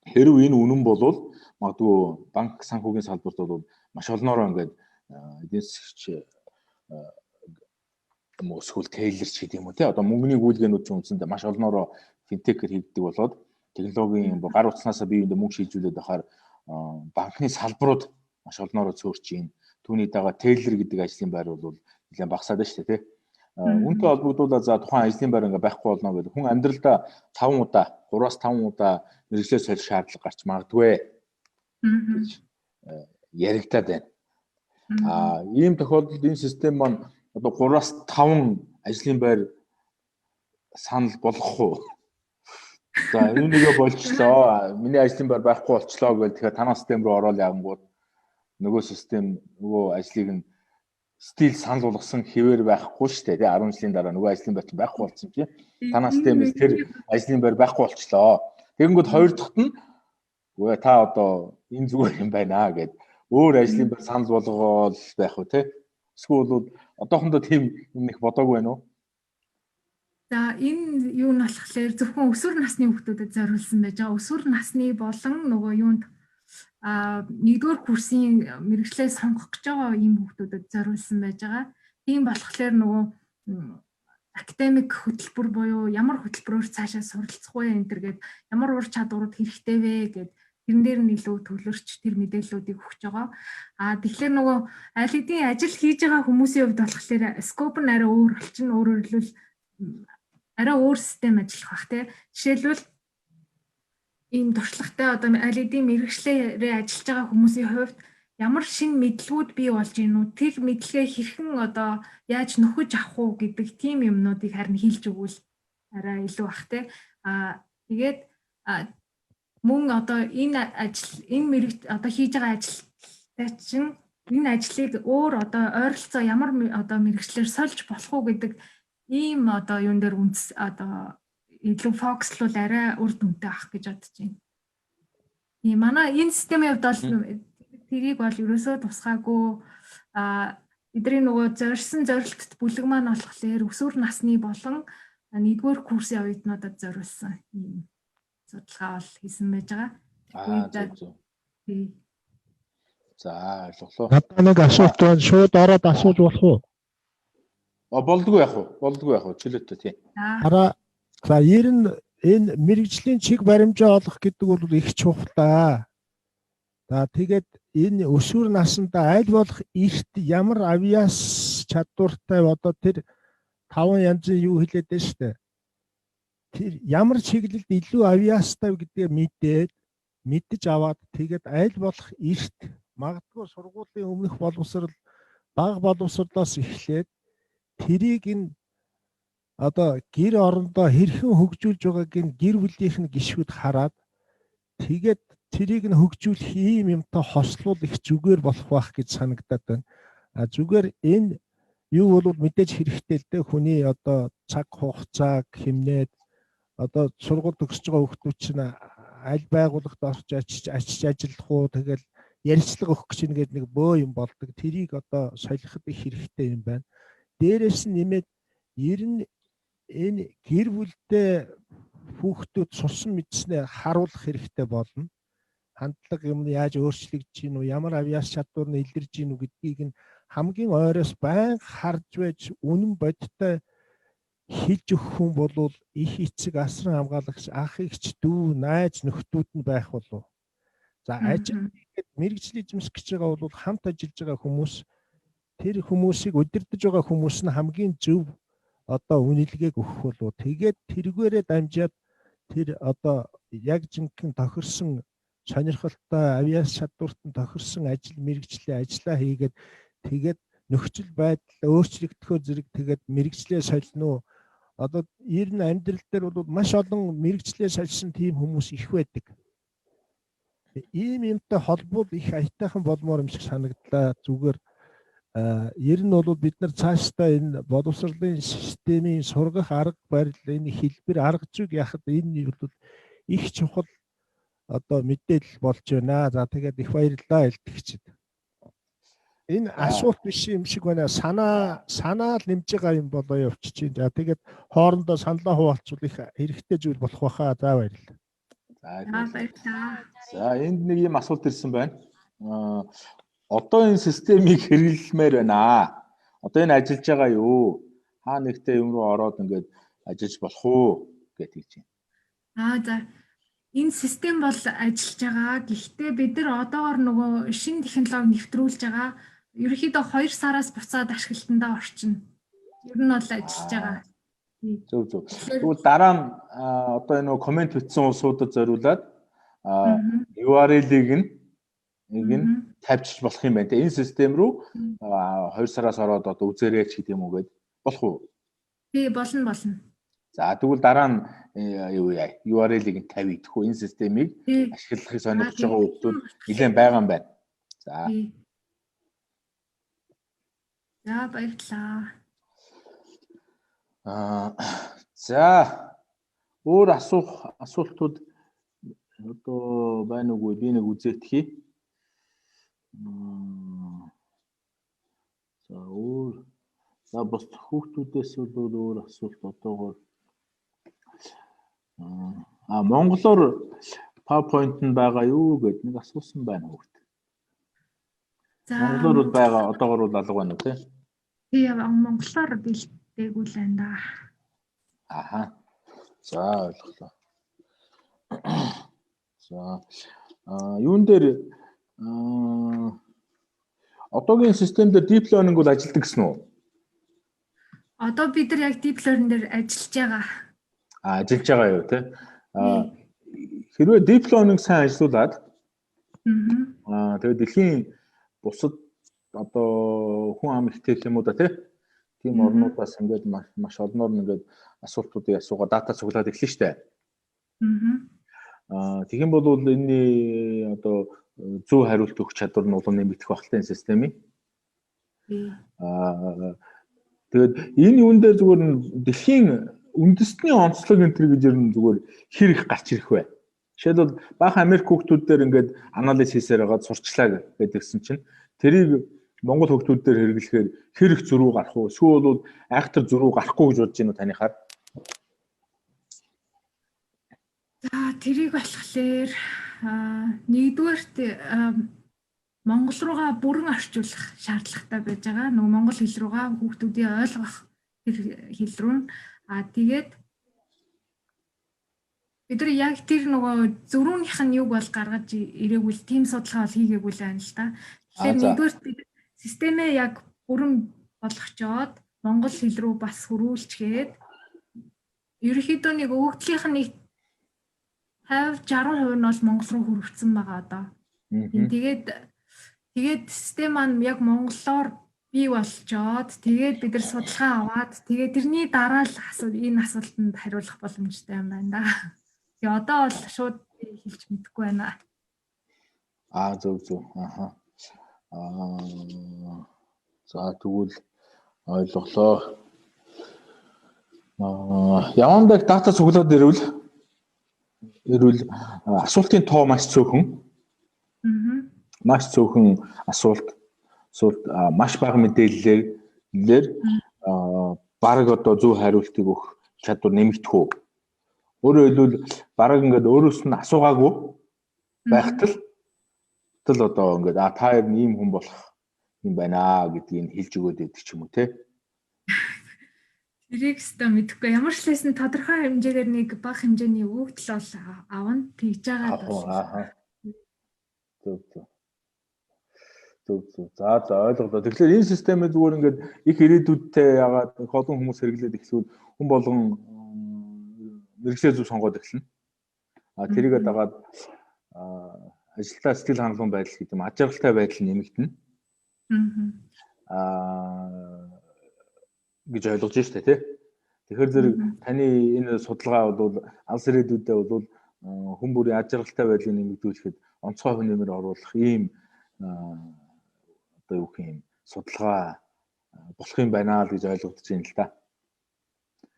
Хэрвээ энэ үнэн бол магадгүй банк санхүүгийн салбарт бол маш олноороо ингээд эдийн засагч эсвэл тейлерч гэдэг юм уу тий. Одоо мөнгөний гүйлгээнүүд чинь үндсэндээ маш олноороо финтекээр хийгдэг болоод технологийн гар утснасаа бие биендээ мөнгө шилжүүлээд байхаар банкны салбарууд маш олноороо цөөрч юм. Түүний дагаа тейлер гэдэг ажлын байр бол нэлээд багасаад байна шүү дээ тий. Үүнтэй холбогдуулаад за тухайн ажлын байр ингээ байхгүй болно гэдэг хүн амьдралдаа 5 удаа 3-5 удаа мэргэжлээ солих шаардлага гарч магадгүй гэж яригадаад байна. Ийм тохиолдолд энэ систем маань одоо 3-аас 5 ажлын байр санал болгох уу? За энэ нэгэ болчлоо. Миний ажлын байр байхгүй болчлоо гэвэл тэгэхээр танаа систем рүү ороод явангууд нөгөө систем нөгөө ажлыг нь стил санал болгосон хэвээр байхгүй шүү дээ. 10 жилийн дараа нөгөө ажлын байр байхгүй болсон чинь танаа системээс тэр ажлын байр байхгүй болчлоо. Тэгэнгүүт хоёр дахьт нь үгүй та одоо энэ зүгээр юм байна гэд өөр ажлын байр санал болгоол байх уу те. Эсвэл одоохондоо тийм юм их бодоогүй байна уу? За энэ юу нь болохоор зөвхөн өсвөр насны хүүхдүүдэд зориулсан байж байгаа. Өсвөр насны болон нөгөө юунд нэгдүгээр курсын мэргэжлээ сонгох гэж байгаа ийм хүүхдүүдэд зориулсан байж байгаа. Тийм болохоор нөгөө академик хөтөлбөр буюу ямар хөтөлбөрөөр цаашаа суралцах вэ энэ төр гээд ямар ур чадварууд хэрэгтэй вэ гэд тэрэн дээр нь илүү төлөрч тэр мэдээллүүдийг өгч байгаа. Тэгэхээр нөгөө аль хэдийн ажил хийж байгаа хүмүүсийн хувьд болохоор скоп нь арай өөр болчихно. Өөрөөр хэлбэл арай өөр систем ажиллах бах тий. Жишээлбэл ийм туршлагатай одоо аль хэдийн мэргэжлээрээ ажиллаж байгаа хүмүүсийн хувьд ямар шин мэдлгүүд бий болж гин үү? Тэр мэдлэгээ хэрхэн одоо яаж нөхөж авах уу гэдэг тийм юмнуудыг харин хэлж өгвөл арай илүү бах тий. Тэгээд мөн одоо энэ мэрэг одоо хийж байгаа ажилтай чинь энэ ажлыг өөр одоо ойролцоо ямар одоо мэргэжлэр сольж болох уу гэдэг ийм одоо юун дээр одоо илүү фокуслуул арай үр дүнтэй авах гэж бодож байна. Тийм манай энэ системийн хувьд бол тэрийг бол ерөөсөө тусгаагүй эдний нөгөө зорьсон зорилтод бүлэг маань болохоор өсвөр насны болон нэгдүгээр курсын оюутнуудад зориулсан ийм судалгаа бол хийсэн байж байгаа. Зөв. За ойлголоо. Надад нэг асуулт байна. Шууд ороод асууж болох уу? Болдгоо яах вэ? Чөлөөтэй тийм. За ер нь энэ мэрэгжлийн чиг баримжаа олох гэдэг бол их чухал. За тэгээд энэ өсвөр насндаа аль болох эрт ямар авиас чадвартай одоо тэр 5 янзын юу хэлээд байна шүү дээ. Тэр ямар чиглэлд илүү авиастай гэдгээ мэдэж аваад тэгээд аль болох эрт магадгүй сургуулийн өмнөх боловсрал бага боловсролоос эхлээд тэрийг нь одоо гэр орондоо хэрхэн хөгжүүлж байгааг нь гэр бүлийнх нь гишүүд хараад тэгээд тэрийг нь хөгжүүлэх ийм юмтай хослол их зүгээр болох байх гэж санагдаад байна. Зүгээр энэ юу бол мэдээж хэрэгтэй л дээ хүний одоо цаг хугацааг хэмнээд одоо сургууль төгсөж байгаа хүмүүс чинь аль байгууллагт орж очиж ажиллах уу тэгэл ярилцлага өгөх гэж ингээд нэг бөө юм болдог. Тэрийг одоо солиход их хэрэгтэй юм байна. Дээрээс нь нэмээд ер нь энэ гэр бүлтэй хүүхдүүд сурсан мэдснээ харуулах хэрэгтэй болно. Хандлага юм яаж өөрчлөгдөж гин үү, ямар авиас чадвар нь илэрж гин үү гэдгийг нь хамгийн ойроос байнга харж байж үнэн бодиттой хэлж өгөх хүн бол их эцэг асран хамгаалагч ах эгч дүү найз нөхдүүд нь байх болов. За ажил мэргэжлийн эзэмших гэж байгаа бол хамт ажиллаж байгаа хүмүүс тэр хүмүүсийг удирдах байгаа хүмүүс нь хамгийн зөв одоо үнэлгээг өгөх болов. Тэгээд тэргээрээ дамжаад тэр одоо яг жинхэнэ тохирсон сонирхолтой авиас чадварт нь тохирсон ажил мэргэжлийн ажиллаа хийгээд тэгээд нөхцөл байдал өөрчлөгдөхөө зэрэг тэгээд мэргэжлээ солино уу. Одоо ер нь амьдрал дээр бол маш олон мэргэжлээ сольсон тийм хүмүүс их байдаг. Ийм юмтай холбоо их аятайхан болмоор юм шиг санагдлаа. Зүгээр ер нь бол бид нар цаашдаа энэ боловсролын системийн сургах арга барил энэ хэлбэр арга зүйг яхад энэ бол их чухал одоо мэдээлэл болж байна. За тэгээд их баярлалаа илтгэгчид. Энэ асуулт биш юм шиг байна. Санаа л нэмж байгаа юм болоо явчих чинь. За тэгээд хоорондоо саналаа хуваалцвал их хэрэгтэй зүйл болох байхаа. За баярлалаа. За энд нэг юм асуулт ирсэн байна. Одоо энэ системийг хэрэглэмээр байна. Одоо энэ ажиллаж байгаа юу? Хаа нэгтэй юм руу ороод ингээд ажиллаж болох уу гэж хэлж байна. За энэ систем бол ажиллаж байгаа. Гэхдээ бид нар одоогор нөгөө шинэ технологи нэвтрүүлж байгаа. Ерөнхийдөө 2 сараас буцаад ашиглалтандаа орчин. Ер нь бол ажиллаж байгаа. Зөв. Тэгвэл дараа нь одоо энэ комент бичсэн улсуудад зориулаад URL-ийг нь нь тавьчих болох юм байна те. Энэ систем рүү 2 сараас ороод одоо үзээрэй ч гэдэг юм уу гээд болох уу? Тий, болно. За тэгвэл дараа нь юу яа URL-ийг нь тавь идэхгүй энэ системийг ашиглахыг сонирхож байгаа хүмүүс нэлээд байгаа юм байна. За. За баярлалаа. За өөр асуултууд одоо байна уугүй би нэг үзээтгэе. За өөр бос хүүхдүүдээс бол өөр асуулт одоогоор монголоор PowerPoint нь байгаа юу гэд нэг асуусан байна хүүхд. За монголоор бол байгаа одоогоор бол алга байна уу те? Тий, монголоор бэлдээгүй л байна да. Аха. За ойлголоо. За юун дээр одоогийн систем дээр deep learning бол ажилладаг гэсэн үү? Одоо бид нар яг deep learning дээр ажиллаж байгаа. Ажиллаж байгаа юу те? Хэрвээ deep learning сайн ажиллаулаад тэгээд дэлхийн бусад одоо хүн ам ихтэй юм уу да тийм орнуудаас ингээд маш олноор ингээд асуултуудыг асуугаа дата цуглаад эхлэн штэ. Тэгэх юм бол энэний одоо зөв хариулт өгөх чадвар нь улам нэмэгдэх багталтай системийн. Тэгээд энэ юун дээр зүгээр дэлхийн үндэсний онцлог энэ төр гэж ер нь зүгээр хэр их гарч ирэх вэ? Жишээлбэл баахан Америк хүүхдүүд дээр ингээд анализ хийсээр байгаа сурчлаа гэдгсэн чинь тэрийг Монгол хүүхдүүд дээр хэрэглэхээр хэр их зөрүү гарах уу? Эсвэл бол айхтар зөрүү гарахгүй гэж бодож байна уу танихаар? За тэрийг болохоор нэгдүгээрт Монгол руугаа бүрэн орчуулах шаардлагатай байж байгаа. Нөгөө монгол хэл руугаа хүүхдүүдийн ойлгох хэл рүү. Тэгээд бид нар яг тэр нөгөө зөрүүнийх нь юг бол гаргаж ирээгүй л тийм судалгаа бол хийгээгүй л байна л та. Тэгэхээр нэгдүгээрт бид системээ яг бүрэн болгочоод монгол хэл рүү бас хөрвүүлчгээд ерөнхийдөө нэг өгөгдлийнх нь 50-60% нь бол монгол руу хөрвөгдсөн байгаа одоо. Тэгээд систем маань яг монголоор бий болчоод тэгээд бид нар судалгаа аваад тэгээд тэрний дараа л энэ асуултанд хариулах боломжтой юм байна да. Тэгээ одоо бол шууд хэлж мэдэхгүй байна. Зөв. Аха. За тэгвэл ойлголоо. Явандаг дата цуглаад ирвэл асуултын тоо маш цөөхөн. Маш цөөхөн асуулт маш бага мэдээллээр бараг одоо зөв хариултыг өгөх чадвар нэмэгдэх үү? Өөрөөр хэлбэл бараг ингээд өөрөөс нь асуугаагүй байхтал одоо ингээд та ер нь ийм хүн болох юм байна гэдгийг хэлж өгөөд байдаг ч юм уу те. Тэрийг өстө мэдэхгүй. Ямар ч лсэн тодорхой хэмжээгээр нэг бага хэмжээний өгөгдөл бол авна тэгж байгаа. Зөв. За ойлголоо. Тэгэхээр энэ системээ зүгээр ингээд их ирээдүйдтэй ягаад олон хүмүүс хэрэглээд эхлүүл хүн болгон мэргэжлээ зөв сонгоод эхэлнэ. Тэрийгээ дагаад ажилтаа сэтгэл хангалуун байдал гэдэг юм ажиргалтай байдал нэмэгдэнэ. Гэж ойлгож штэ тий. Тэгэхээр зэрэг таны энэ судалгаа бол алс ирээдүйдээ бол хүн бүрийн ажиргалтай байдлыг нэмэгдүүлэхэд онцгой хүн нэмэр оруулах ийм одоо юу гэх юм судалгаа болох юм байна л гэж ойлгогдож байна л да.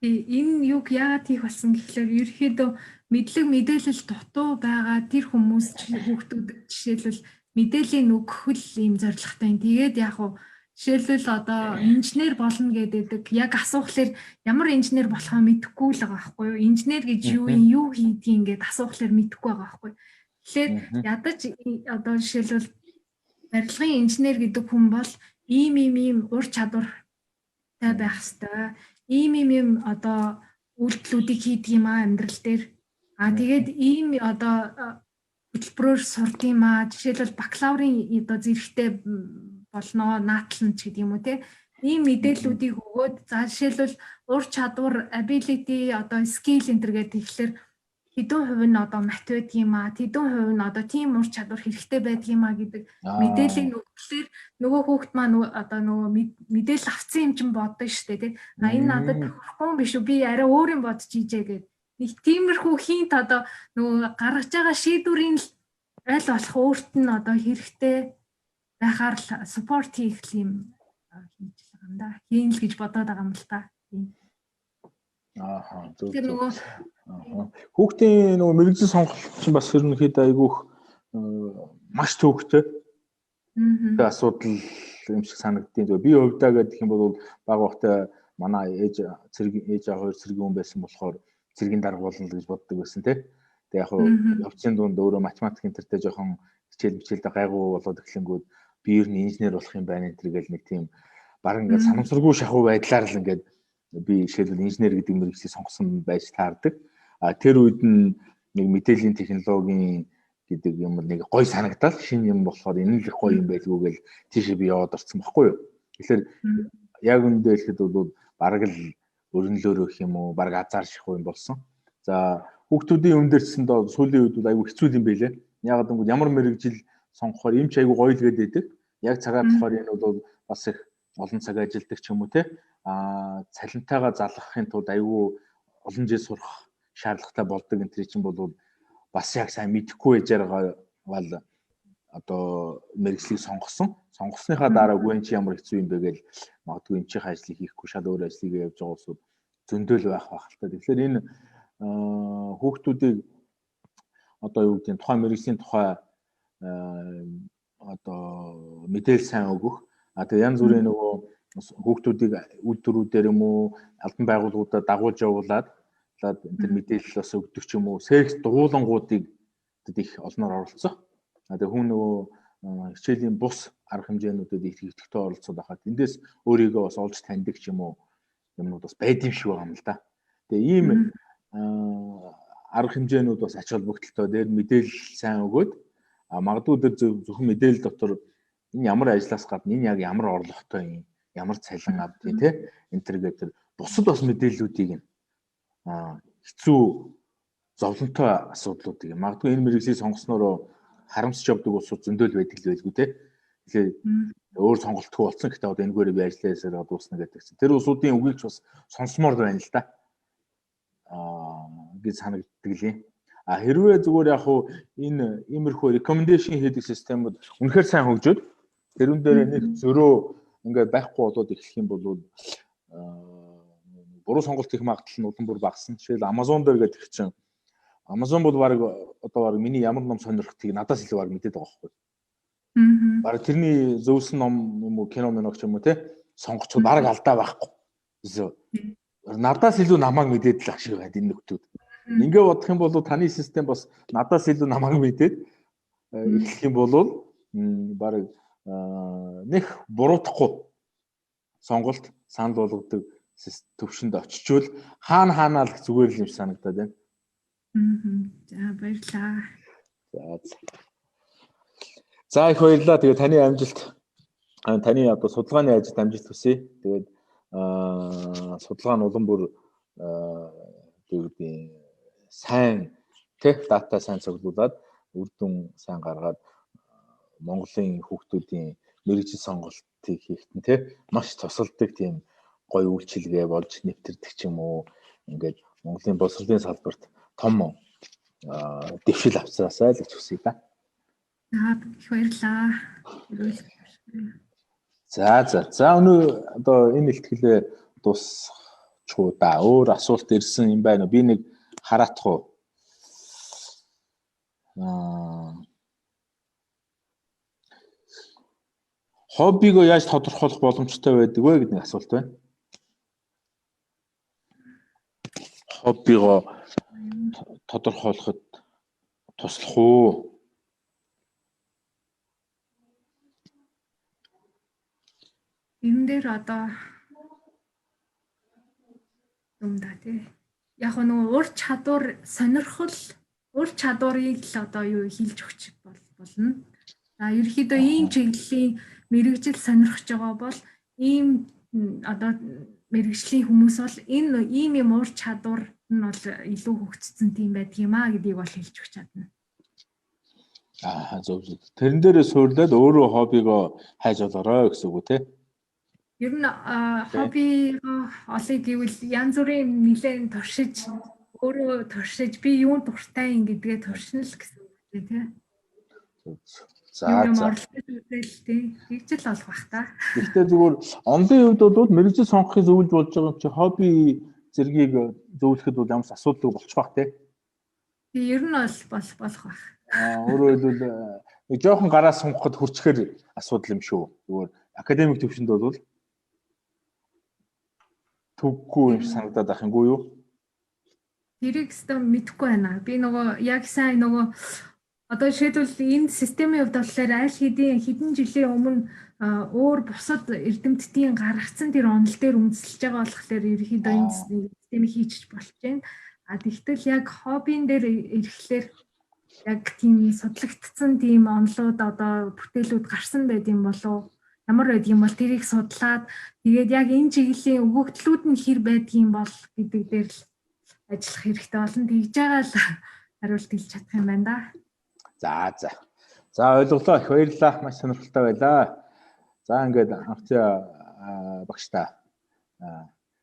Энэ юг яагаад хийх болсон гэхлээр ерөөхдөө мэдлэг мэдээлэл дутуу байгаа тэр хүмүүс хүүхдүүд жишээлбэл мэдээллийн өгөх л ийм зорилготой. Тэгээд яг уу жишээлбэл одоо инженер болно гэдэг яг асуухлаар ямар инженер болохоо мэдэхгүй л байгаа байхгүй юу? Инженер гэж юу хийдгийг ингээд асуухлаар мэдэхгүй байгаа байхгүй юу? Тэгэхээр ядаж одоо жишээлбэл барилгын инженер гэдэг хүн бол ийм ур чадвартай байх ёстой. Ийм одоо үйлдэлүүдийг хийдэг юм амьдрал дээр. Тэгээд ийм одоо хөтөлбөрөөр сурд юм жишээлбэл бакалаврын одоо зэрэгтэй болно наатлан ч гэдэг юм уу те. Ийм мэдээллүүдийг өгөөд за жишээлбэл ур чадвар ability одоо skill энэ төр гэдэг тэгэхээр хэдэн хувь нь одоо мат байдаг юм аа, хэдэн хувь нь одоо тийм ур чадвар хэрэгтэй байдаг юм аа гэдэг мэдээллийг өгөхлөөр нөгөө хүүхэд маань одоо нөгөө мэдээлэл авсан юм чинь бодсон шүү дээ тий. А энэ надад тохирохгүй юм биш үү? Би арай өөр юм бодож ийжээ гэдэг. Нэг тиймэрхүү хинт одоо нөгөө гаргаж байгаа шийдвэрийн аль болох өөрт нь одоо хэрэгтэй байхаар support хийх юм хийж байгаа юм да. Хийн л гэж бодоод байгаа юм л та. Зөв. Хүүхдийн нөгөө мэрэгжил сонголт чинь бас ерөнхийдөө айгүйх маш төвөгтэй. Тэгээ асуудал юм шиг санагддیں۔ Би хувьдаа гэдэг юм бол баг багтай манай ээж аа хоёр цэргийн хүн байсан болохоор цэргийн дарга болно л гэж боддог байсан тий. Тэгээ яг явцын дунд өөрөө математик энтертэй жоохон хичээлдээ гайгүй болоод эхлэнгүүд би ер нь инженер болох юм байна энэ гэл нэг тийм баг ингээд санамсаргүй шахуу байдлаар л ингээд би жишээлбэл инженер гэдэг мэргэжлийг сонгосон байж таардаг. А тэр үед нь нэг мэдээллийн технологийн гэдэг юм нэг гой санагдал шинэ юм болохоор энэ л их гоё юм байлгүй гэл тийшээ би яваад орсон байхгүй юу. Тэгэхээр яг үндэ хэлэхэд бол бараг л өрнөлөөр өгөх юм уу, бараг азар шихуу юм болсон. За хүүхдүүдийн өндөрчсөнд сүүлийн үед айгүй хэцүү юм байлээ. Яг гэвэл ямар мэргэжил сонгохоор юм ч айгүй гоё л гэдэг. Яг цагаа болохоор энэ бол бас их олон цаг ажилладаг ч юм уу те. Цалинтайгаа залгахын тулд айгүй олон жил сурах шаардлагатай болдог энэ чинь бол бас яг сайн мэдэхгүй байжбайгаа бол одоо мэргэжлийг сонгосныхаа дараа үгүй чи ямар хэцүү юм бэ гэж магадгүй энэ чих ажлыг хийхгүй шал өөр ажлыг явж байгаа усуд зөндөөл байх байх л та. Тэгэхээр энэ хүүхдүүдийг одоо юу гэдэг нь тухайн мэргэжлийн тухай одоо мэдээлэл сайн өгөх. Тэгээ янз бүрийн нөгөө хүүхдүүдийг үйлдвэрүүдээр юм уу албан байгууллагуудад дагуулж явуулаад тэр мэдээлэл бас өгдөг ч юм уу секс дугуулангуудыг их олноор оролцох. Тэгээ хүн нөгөө хичээлийн бус арга хэмжээнүүдэд их идэвхтэй оролцоод байхад эндээс өөрийгөө бас олж таньдаг ч юм уу юмнууд бас байд юм шиг байгаа юм л да. Тэгээ ийм арга хэмжээнүүд бас ач холбогдолтой. Дээр мэдээлэл сайн өгөөд магадгүй тэр зөвхөн мэдээлэл дотор энэ ямар ажлаас гадна энэ яг ямар орлоготой юм, ямар цалин авдгийг те энэ төр гэдэг бусад бас мэдээллүүдийг хэцүү зовлонтой асуудлуудыг магадгүй энэ мэргэжлийг сонгосноор харамсч явдаг улсууд зөндөл байдаг л байлгүй те. Тэгэхээр өөр сонголтгүй болсон гэхдээ одоо энэгээр би ажилласаар дуусна гэдэг чинь тэр улсуудын үгийг ч бас сонсомоор байна л да. Гэж санагддаг лээ. Хэрвээ зүгээр яг хуу энэ иймэрхүү recommendation хийдэг системүүд үнэхээр сайн хөгжөөд тэрүүн дээр нэг зөрөө ингээд байхгүй болоод эхлэх юм бол буруу сонголт хийх магадлал нь улам бүр багасна. Жишээл Amazon дээр гэдэг чинь Amazon бол баг одоо баг миний ямар ном сонирхтыг надаас илүү баг мэдээд байгаа байхгүй. Баг тэрний зөвлөсөн ном юм уу кино мэног ч юм уу те сонгочиход баг алдаа байхгүй. Надаас илүү намайг мэдээд л ах шиг байна энэ нөхдүүд. Ингээ бодох юм бол таны систем бас надаас илүү намайг мэдээд эхлэх юм бол баг нэг буруутахгүй сонголт санал болгодог төвшөнд очичвол хаанаа л зүгээр л юм санагдаад байна. За баярлалаа. За их баярлалаа. Тэгээ таны амжилт таны одоо судалгааны ажилд амжилт хүсье. Тэгээд судалгаа нь улам бүр сайн тех дата сайн цуглуулад үр дүн сайн гаргаад Монголын хүүхдүүдийн мэргэжил сонголтыг хийхэд нь маш тусалдаг тийм гоё үйлчилгээ болж нэвтэрдэг ч юм уу. Ингээд Монголын боловсролын салбарт том дэвшил авцраасаа л гэж хүсье да. Их баярлалаа. За өнөө одоо энэ ихтгэлээ дуусчихуу да. Өөр асуулт ирсэн юм байна уу? Би нэг хараадах уу? Хоббигоо яаж тодорхойлох боломжтой байдаг вэ гэдэг нэг асуулт байна. Хоббигоо тодорхойлоход туслах уу? Энэ дээр одоо юм да тий. Яг нөгөө ур чадвар сонирхол ур чадварыг л одоо юу хилж өгч болно. За ерөөхдөө ийм чиглэлийн мэргэжил сонирхож байгаа бол ийм одоо мэргэжлийн хүмүүс бол энэ ийм ур чадвар нь бол илүү хөгжсөн тийм байдаг юм аа гэдгийг бол хэлж өгч чадна. Зөв. Тэрэн дээрээ суурлаад өөрөө хоббигоо хайж олоорой гэсэн үг үү те? Ер нь хобби олыг гэвэл янз бүрийн нэлээд туршиж өөрөө туршиж би юунд дуртай юм гэдгээ туршина л гэсэн үг тий. За. Тэгж л олох бах та. Гэхдээ зүгээр онлын хувьд бол мэрэгжил сонгохыг зөвлөж болж байгаа юм чи хобби зэргийг зөвлөхөд бол ямар ч асуудалгүй болчих бах тий. Ер нь бол болох бах. Өөрөөр хэлбэл жоохон гараа сунгахад хүрчхээр асуудал юм шүү. Зүгээр академик төвшөнд бол төггүй юм санагдаад ах юмгүй юу? Тэрийг өстө мэдэхгүй байна. Би нөгөө яг сайн нөгөө одоо жишээлбэл энэ системийн хувьд болохоор аль хэдэн жилийн өмнө өөр бусад эрдэмтдийн гаргацсан тэр онол дээр үндэслэж байгаа болохоор ерөнхийдөө энэ системийг хийчих болж байна. Тэгтэл яг хоббин дээр ирэхлээр яг тийм судлагдсан тийм онолууд одоо бүтээлүүд гарсан байд юм болов ямар байд юм бол тэрийг судлаад тэгээд яг энэ чиглэлийн өгөгдлүүд нь хэр байдгийм бол гэдэг дээр л ажиллах хэрэгтэй болно. Тэгж байгаа л хариулт хэлж чадах юм байна да. За ойлголоо. Их баярлалаа. Маш сонирхолтой байлаа. За ингээд анхны багштай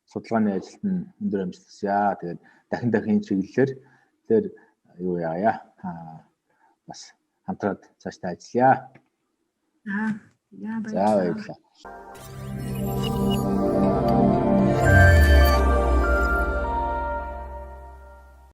судалгааны ажилд нь өндөр амжилт хүсье. Тэгээд дахин чиглэлээр тэр юу яая? Бас хамтраад цаашдаа ажиллая. За баярлалаа.